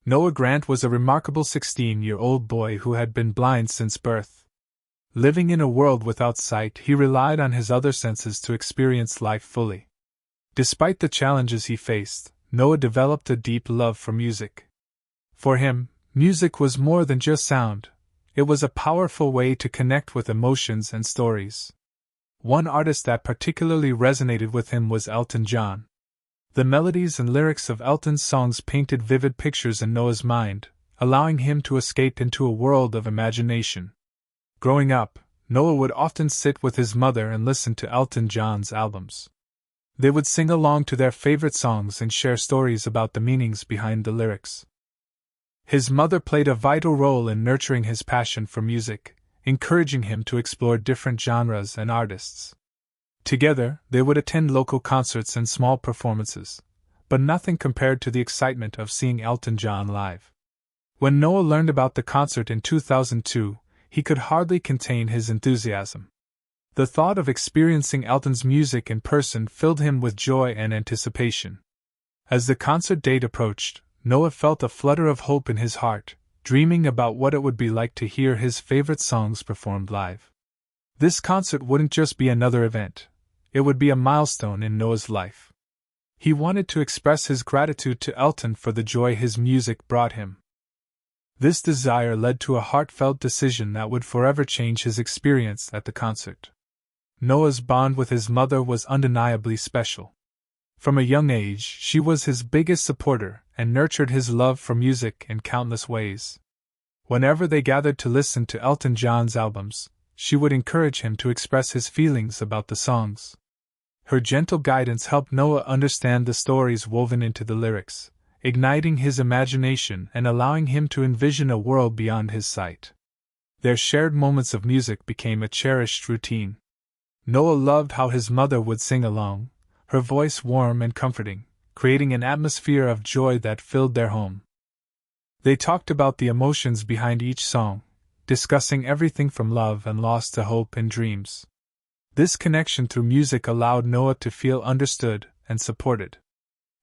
Noah Grant was a remarkable 16-year-old boy who had been blind since birth. Living in a world without sight, he relied on his other senses to experience life fully. Despite the challenges he faced, Noah developed a deep love for music. For him, music was more than just sound. It was a powerful way to connect with emotions and stories. One artist that particularly resonated with him was Elton John. The melodies and lyrics of Elton's songs painted vivid pictures in Noah's mind, allowing him to escape into a world of imagination. Growing up, Noah would often sit with his mother and listen to Elton John's albums. They would sing along to their favorite songs and share stories about the meanings behind the lyrics. His mother played a vital role in nurturing his passion for music, encouraging him to explore different genres and artists. Together, they would attend local concerts and small performances, but nothing compared to the excitement of seeing Elton John live. When Noah learned about the concert in 2002, he could hardly contain his enthusiasm. The thought of experiencing Elton's music in person filled him with joy and anticipation. As the concert date approached, Noah felt a flutter of hope in his heart, dreaming about what it would be like to hear his favorite songs performed live. This concert wouldn't just be another event, it would be a milestone in Noah's life. He wanted to express his gratitude to Elton for the joy his music brought him. This desire led to a heartfelt decision that would forever change his experience at the concert. Noah's bond with his mother was undeniably special. From a young age, she was his biggest supporter and nurtured his love for music in countless ways. Whenever they gathered to listen to Elton John's albums, she would encourage him to express his feelings about the songs. Her gentle guidance helped Noah understand the stories woven into the lyrics, igniting his imagination and allowing him to envision a world beyond his sight. Their shared moments of music became a cherished routine. Noah loved how his mother would sing along, her voice warm and comforting, creating an atmosphere of joy that filled their home. They talked about the emotions behind each song, discussing everything from love and loss to hope and dreams. This connection through music allowed Noah to feel understood and supported.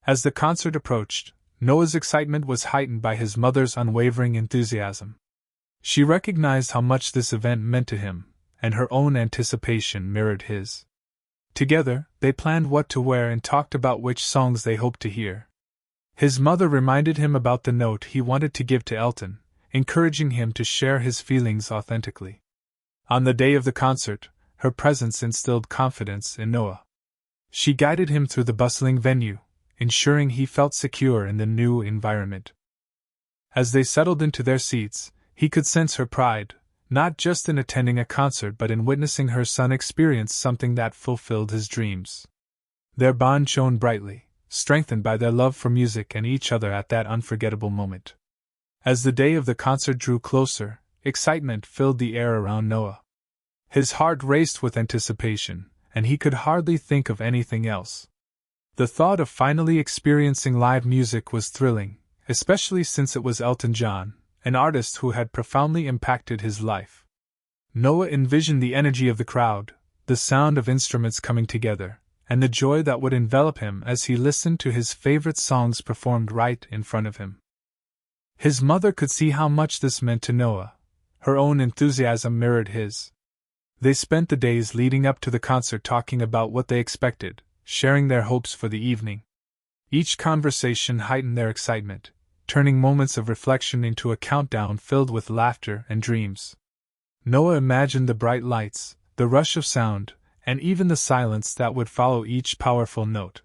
As the concert approached, Noah's excitement was heightened by his mother's unwavering enthusiasm. She recognized how much this event meant to him, and her own anticipation mirrored his. Together, they planned what to wear and talked about which songs they hoped to hear. His mother reminded him about the note he wanted to give to Elton, encouraging him to share his feelings authentically. On the day of the concert, her presence instilled confidence in Noah. She guided him through the bustling venue, ensuring he felt secure in the new environment. As they settled into their seats, he could sense her pride, not just in attending a concert but in witnessing her son experience something that fulfilled his dreams. Their bond shone brightly, strengthened by their love for music and each other at that unforgettable moment. As the day of the concert drew closer, excitement filled the air around Noah. His heart raced with anticipation, and he could hardly think of anything else. The thought of finally experiencing live music was thrilling, especially since it was Elton John, an artist who had profoundly impacted his life. Noah envisioned the energy of the crowd, the sound of instruments coming together, and the joy that would envelop him as he listened to his favorite songs performed right in front of him. His mother could see how much this meant to Noah. Her own enthusiasm mirrored his. They spent the days leading up to the concert talking about what they expected, sharing their hopes for the evening. Each conversation heightened their excitement, turning moments of reflection into a countdown filled with laughter and dreams. Noah imagined the bright lights, the rush of sound, and even the silence that would follow each powerful note.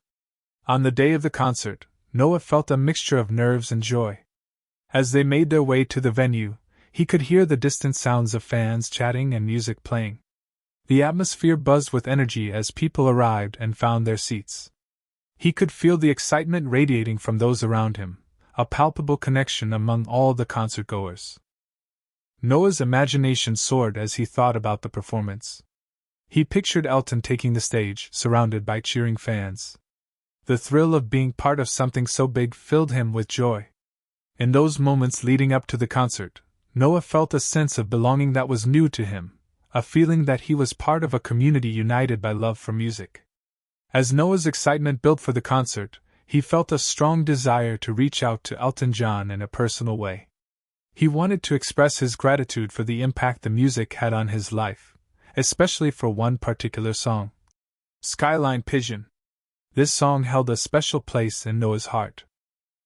On the day of the concert, Noah felt a mixture of nerves and joy. As they made their way to the venue, he could hear the distant sounds of fans chatting and music playing. The atmosphere buzzed with energy as people arrived and found their seats. He could feel the excitement radiating from those around him, a palpable connection among all the concertgoers. Noah's imagination soared as he thought about the performance. He pictured Elton taking the stage, surrounded by cheering fans. The thrill of being part of something so big filled him with joy. In those moments leading up to the concert, Noah felt a sense of belonging that was new to him, a feeling that he was part of a community united by love for music. As Noah's excitement built for the concert, he felt a strong desire to reach out to Elton John in a personal way. He wanted to express his gratitude for the impact the music had on his life, especially for one particular song, Skyline Pigeon. This song held a special place in Noah's heart.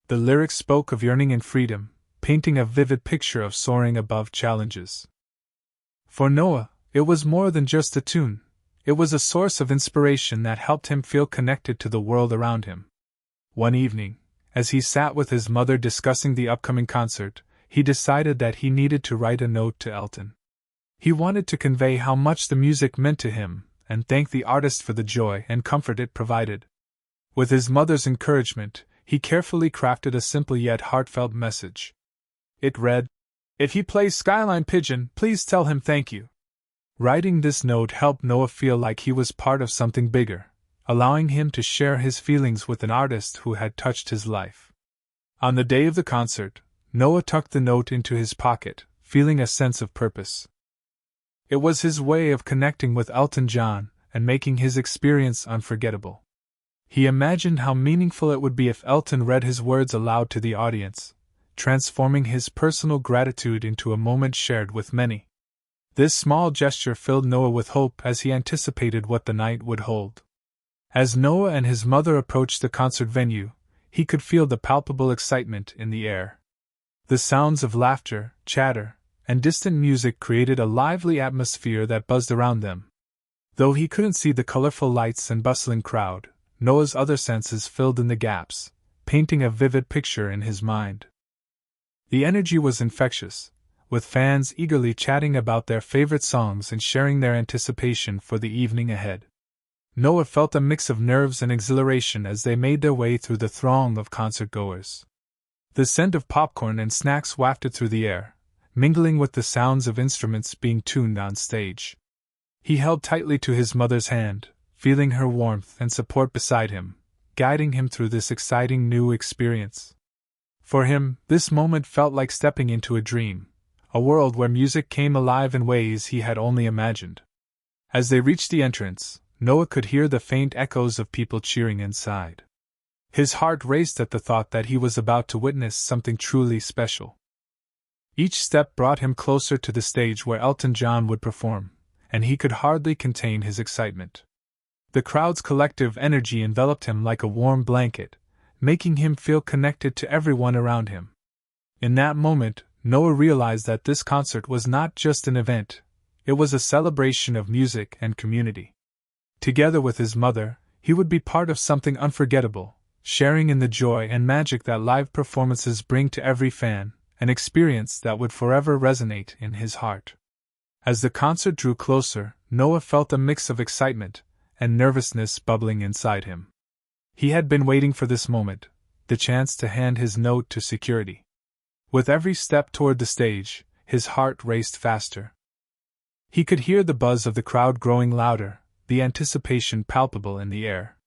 The lyrics spoke of yearning and freedom, painting a vivid picture of soaring above challenges. For Noah, it was more than just a tune. It was a source of inspiration that helped him feel connected to the world around him. One evening, as he sat with his mother discussing the upcoming concert, he decided that he needed to write a note to Elton. He wanted to convey how much the music meant to him and thank the artist for the joy and comfort it provided. With his mother's encouragement, he carefully crafted a simple yet heartfelt message. It read, "If he plays Skyline Pigeon, please tell him thank you." Writing this note helped Noah feel like he was part of something bigger, allowing him to share his feelings with an artist who had touched his life. On the day of the concert, Noah tucked the note into his pocket, feeling a sense of purpose. It was his way of connecting with Elton John and making his experience unforgettable. He imagined how meaningful it would be if Elton read his words aloud to the audience, transforming his personal gratitude into a moment shared with many. This small gesture filled Noah with hope as he anticipated what the night would hold. As Noah and his mother approached the concert venue, he could feel the palpable excitement in the air. The sounds of laughter, chatter, and distant music created a lively atmosphere that buzzed around them. Though he couldn't see the colorful lights and bustling crowd, Noah's other senses filled in the gaps, painting a vivid picture in his mind. The energy was infectious, with fans eagerly chatting about their favorite songs and sharing their anticipation for the evening ahead. Noah felt a mix of nerves and exhilaration as they made their way through the throng of concert-goers. The scent of popcorn and snacks wafted through the air, mingling with the sounds of instruments being tuned on stage. He held tightly to his mother's hand, feeling her warmth and support beside him, guiding him through this exciting new experience. For him, this moment felt like stepping into a dream, a world where music came alive in ways he had only imagined. As they reached the entrance, Noah could hear the faint echoes of people cheering inside. His heart raced at the thought that he was about to witness something truly special. Each step brought him closer to the stage where Elton John would perform, and he could hardly contain his excitement. The crowd's collective energy enveloped him like a warm blanket, making him feel connected to everyone around him. In that moment, Noah realized that this concert was not just an event, it was a celebration of music and community. Together with his mother, he would be part of something unforgettable, sharing in the joy and magic that live performances bring to every fan, an experience that would forever resonate in his heart. As the concert drew closer, Noah felt a mix of excitement and nervousness bubbling inside him. He had been waiting for this moment, the chance to hand his note to security. With every step toward the stage, his heart raced faster. He could hear the buzz of the crowd growing louder, the anticipation palpable in the air.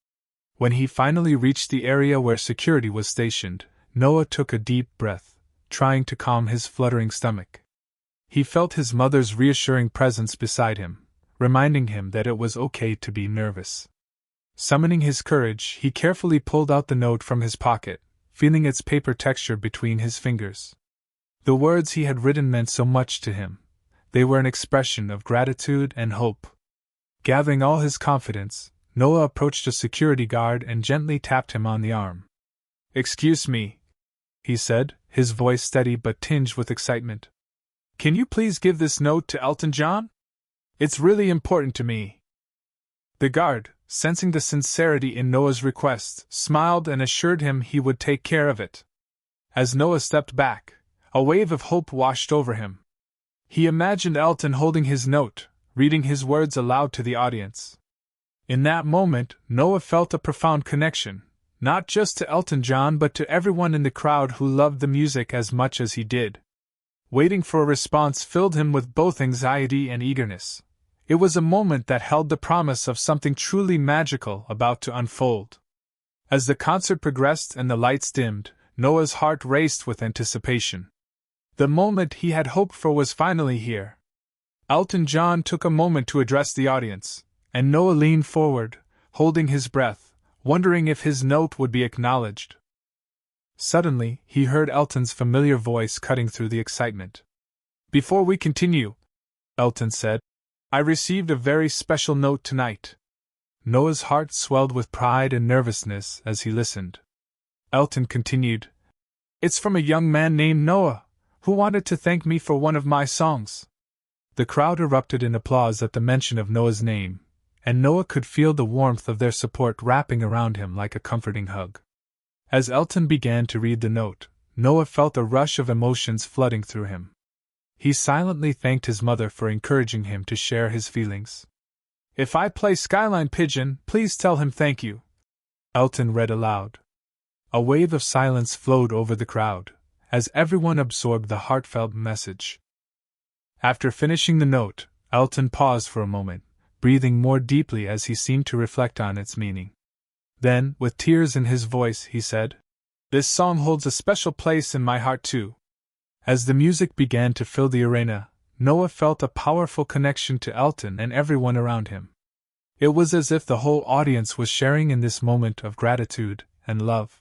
When he finally reached the area where security was stationed, Noah took a deep breath, trying to calm his fluttering stomach. He felt his mother's reassuring presence beside him, reminding him that it was okay to be nervous. Summoning his courage, he carefully pulled out the note from his pocket, feeling its paper texture between his fingers. The words he had written meant so much to him. They were an expression of gratitude and hope. Gathering all his confidence, Noah approached a security guard and gently tapped him on the arm. "Excuse me," he said, his voice steady but tinged with excitement. "Can you please give this note to Elton John? It's really important to me." The guard, sensing the sincerity in Noah's request, smiled and assured him he would take care of it. As Noah stepped back, a wave of hope washed over him. He imagined Elton holding his note, reading his words aloud to the audience. In that moment, Noah felt a profound connection, not just to Elton John but to everyone in the crowd who loved the music as much as he did. Waiting for a response filled him with both anxiety and eagerness. It was a moment that held the promise of something truly magical about to unfold. As the concert progressed and the lights dimmed, Noah's heart raced with anticipation. The moment he had hoped for was finally here. Elton John took a moment to address the audience, and Noah leaned forward, holding his breath, wondering if his note would be acknowledged. Suddenly, he heard Elton's familiar voice cutting through the excitement. "Before we continue," Elton said, "I received a very special note tonight." Noah's heart swelled with pride and nervousness as he listened. Elton continued, "It's from a young man named Noah, who wanted to thank me for one of my songs." The crowd erupted in applause at the mention of Noah's name, and Noah could feel the warmth of their support wrapping around him like a comforting hug. As Elton began to read the note, Noah felt a rush of emotions flooding through him. He silently thanked his mother for encouraging him to share his feelings. "If I play Skyline Pigeon, please tell him thank you," Elton read aloud. A wave of silence flowed over the crowd, as everyone absorbed the heartfelt message. After finishing the note, Elton paused for a moment, breathing more deeply as he seemed to reflect on its meaning. Then, with tears in his voice, he said, "This song holds a special place in my heart too." As the music began to fill the arena, Noah felt a powerful connection to Elton and everyone around him. It was as if the whole audience was sharing in this moment of gratitude and love.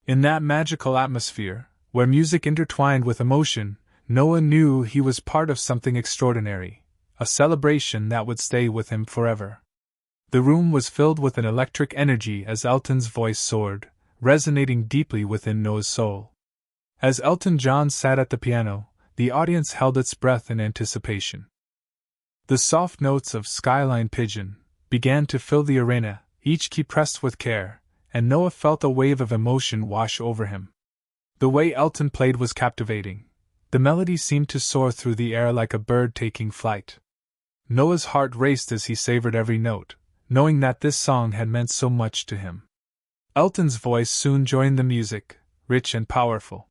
In that magical atmosphere, where music intertwined with emotion, Noah knew he was part of something extraordinary, a celebration that would stay with him forever. The room was filled with an electric energy as Elton's voice soared, resonating deeply within Noah's soul. As Elton John sat at the piano, the audience held its breath in anticipation. The soft notes of Skyline Pigeon began to fill the arena, each key pressed with care, and Noah felt a wave of emotion wash over him. The way Elton played was captivating. The melody seemed to soar through the air like a bird taking flight. Noah's heart raced as he savored every note, knowing that this song had meant so much to him. Elton's voice soon joined the music, rich and powerful.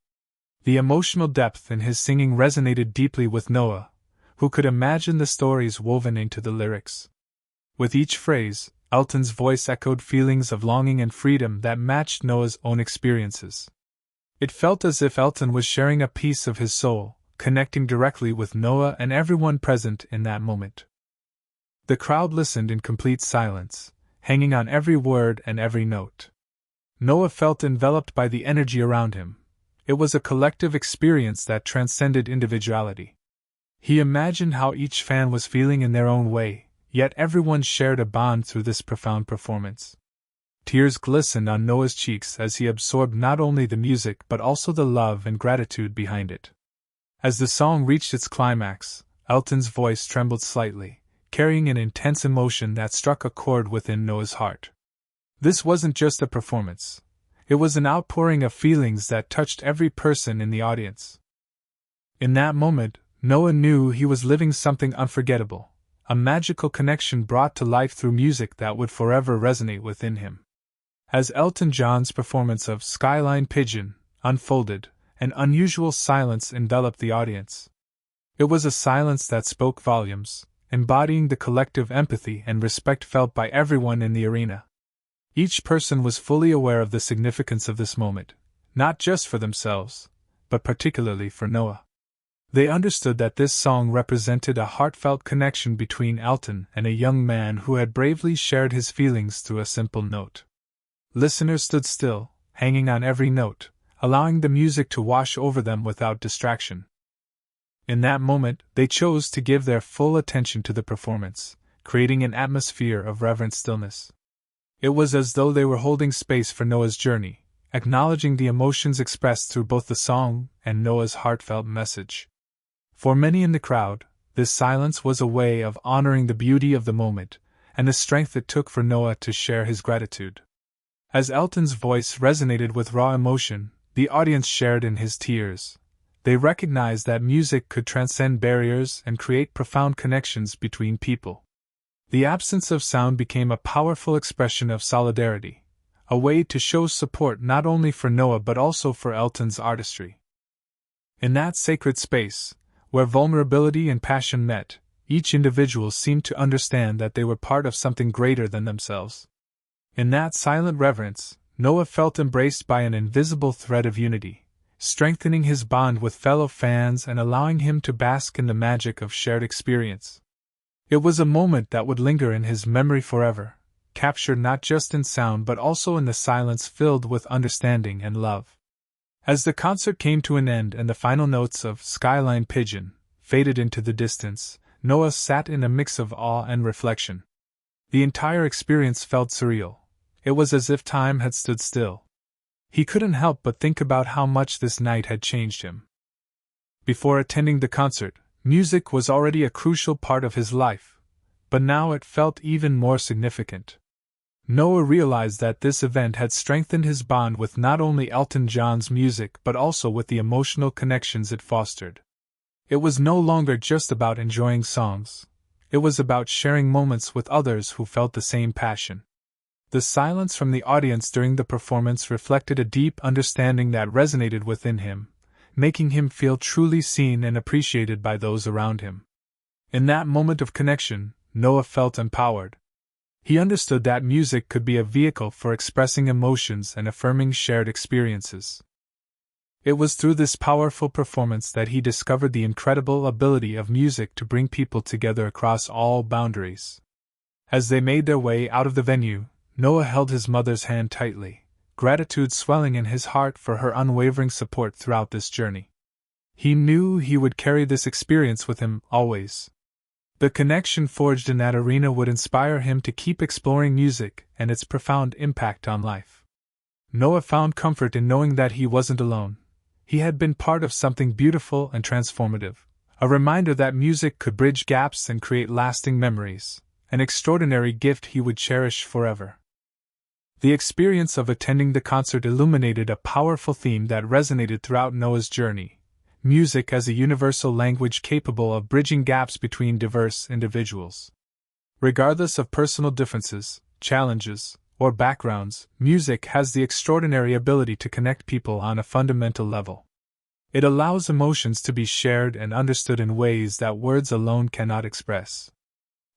The emotional depth in his singing resonated deeply with Noah, who could imagine the stories woven into the lyrics. With each phrase, Elton's voice echoed feelings of longing and freedom that matched Noah's own experiences. It felt as if Elton was sharing a piece of his soul, connecting directly with Noah and everyone present in that moment. The crowd listened in complete silence, hanging on every word and every note. Noah felt enveloped by the energy around him. It was a collective experience that transcended individuality. He imagined how each fan was feeling in their own way, yet everyone shared a bond through this profound performance. Tears glistened on Noah's cheeks as he absorbed not only the music but also the love and gratitude behind it. As the song reached its climax, Elton's voice trembled slightly, carrying an intense emotion that struck a chord within Noah's heart. This wasn't just a performance. It was an outpouring of feelings that touched every person in the audience. In that moment, Noah knew he was living something unforgettable, a magical connection brought to life through music that would forever resonate within him. As Elton John's performance of Skyline Pigeon unfolded, an unusual silence enveloped the audience. It was a silence that spoke volumes, embodying the collective empathy and respect felt by everyone in the arena. Each person was fully aware of the significance of this moment, not just for themselves, but particularly for Noah. They understood that this song represented a heartfelt connection between Elton and a young man who had bravely shared his feelings through a simple note. Listeners stood still, hanging on every note, allowing the music to wash over them without distraction. In that moment, they chose to give their full attention to the performance, creating an atmosphere of reverent stillness. It was as though they were holding space for Noah's journey, acknowledging the emotions expressed through both the song and Noah's heartfelt message. For many in the crowd, this silence was a way of honoring the beauty of the moment and the strength it took for Noah to share his gratitude. As Elton's voice resonated with raw emotion, the audience shared in his tears. They recognized that music could transcend barriers and create profound connections between people. The absence of sound became a powerful expression of solidarity, a way to show support not only for Noah but also for Elton's artistry. In that sacred space, where vulnerability and passion met, each individual seemed to understand that they were part of something greater than themselves. In that silent reverence, Noah felt embraced by an invisible thread of unity, strengthening his bond with fellow fans and allowing him to bask in the magic of shared experience. It was a moment that would linger in his memory forever, captured not just in sound but also in the silence filled with understanding and love. As the concert came to an end and the final notes of Skyline Pigeon faded into the distance, Noah sat in a mix of awe and reflection. The entire experience felt surreal. It was as if time had stood still. He couldn't help but think about how much this night had changed him. Before attending the concert, music was already a crucial part of his life, but now it felt even more significant. Noah realized that this event had strengthened his bond with not only Elton John's music but also with the emotional connections it fostered. It was no longer just about enjoying songs. It was about sharing moments with others who felt the same passion. The silence from the audience during the performance reflected a deep understanding that resonated within him, making him feel truly seen and appreciated by those around him. In that moment of connection, Noah felt empowered. He understood that music could be a vehicle for expressing emotions and affirming shared experiences. It was through this powerful performance that he discovered the incredible ability of music to bring people together across all boundaries. As they made their way out of the venue, Noah held his mother's hand tightly, gratitude swelling in his heart for her unwavering support throughout this journey. He knew he would carry this experience with him always. The connection forged in that arena would inspire him to keep exploring music and its profound impact on life. Noah found comfort in knowing that he wasn't alone. He had been part of something beautiful and transformative, a reminder that music could bridge gaps and create lasting memories, an extraordinary gift he would cherish forever. The experience of attending the concert illuminated a powerful theme that resonated throughout Noah's journey: music as a universal language capable of bridging gaps between diverse individuals. Regardless of personal differences, challenges, or backgrounds, music has the extraordinary ability to connect people on a fundamental level. It allows emotions to be shared and understood in ways that words alone cannot express.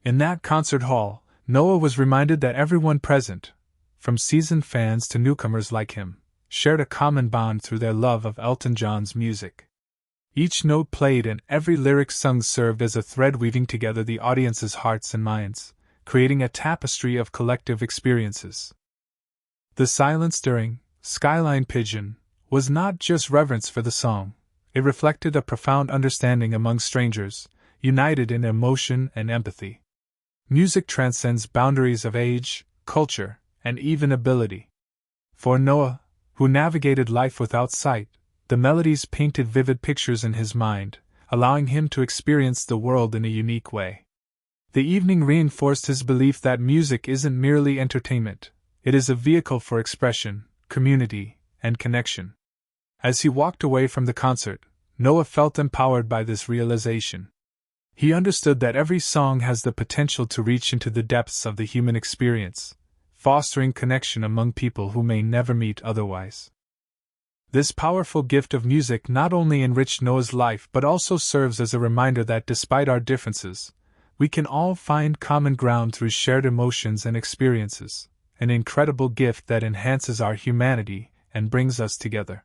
In that concert hall, Noah was reminded that everyone present, from seasoned fans to newcomers like him, shared a common bond through their love of Elton John's music. Each note played and every lyric sung served as a thread weaving together the audience's hearts and minds, creating a tapestry of collective experiences. The silence during Skyline Pigeon was not just reverence for the song, it reflected a profound understanding among strangers, united in emotion and empathy. Music transcends boundaries of age, culture, and even ability. For Noah, who navigated life without sight, the melodies painted vivid pictures in his mind, allowing him to experience the world in a unique way. The evening reinforced his belief that music isn't merely entertainment, it is a vehicle for expression, community, and connection. As he walked away from the concert, Noah felt empowered by this realization. He understood that every song has the potential to reach into the depths of the human experience, fostering connection among people who may never meet otherwise. This powerful gift of music not only enriched Noah's life but also serves as a reminder that despite our differences, we can all find common ground through shared emotions and experiences, an incredible gift that enhances our humanity and brings us together.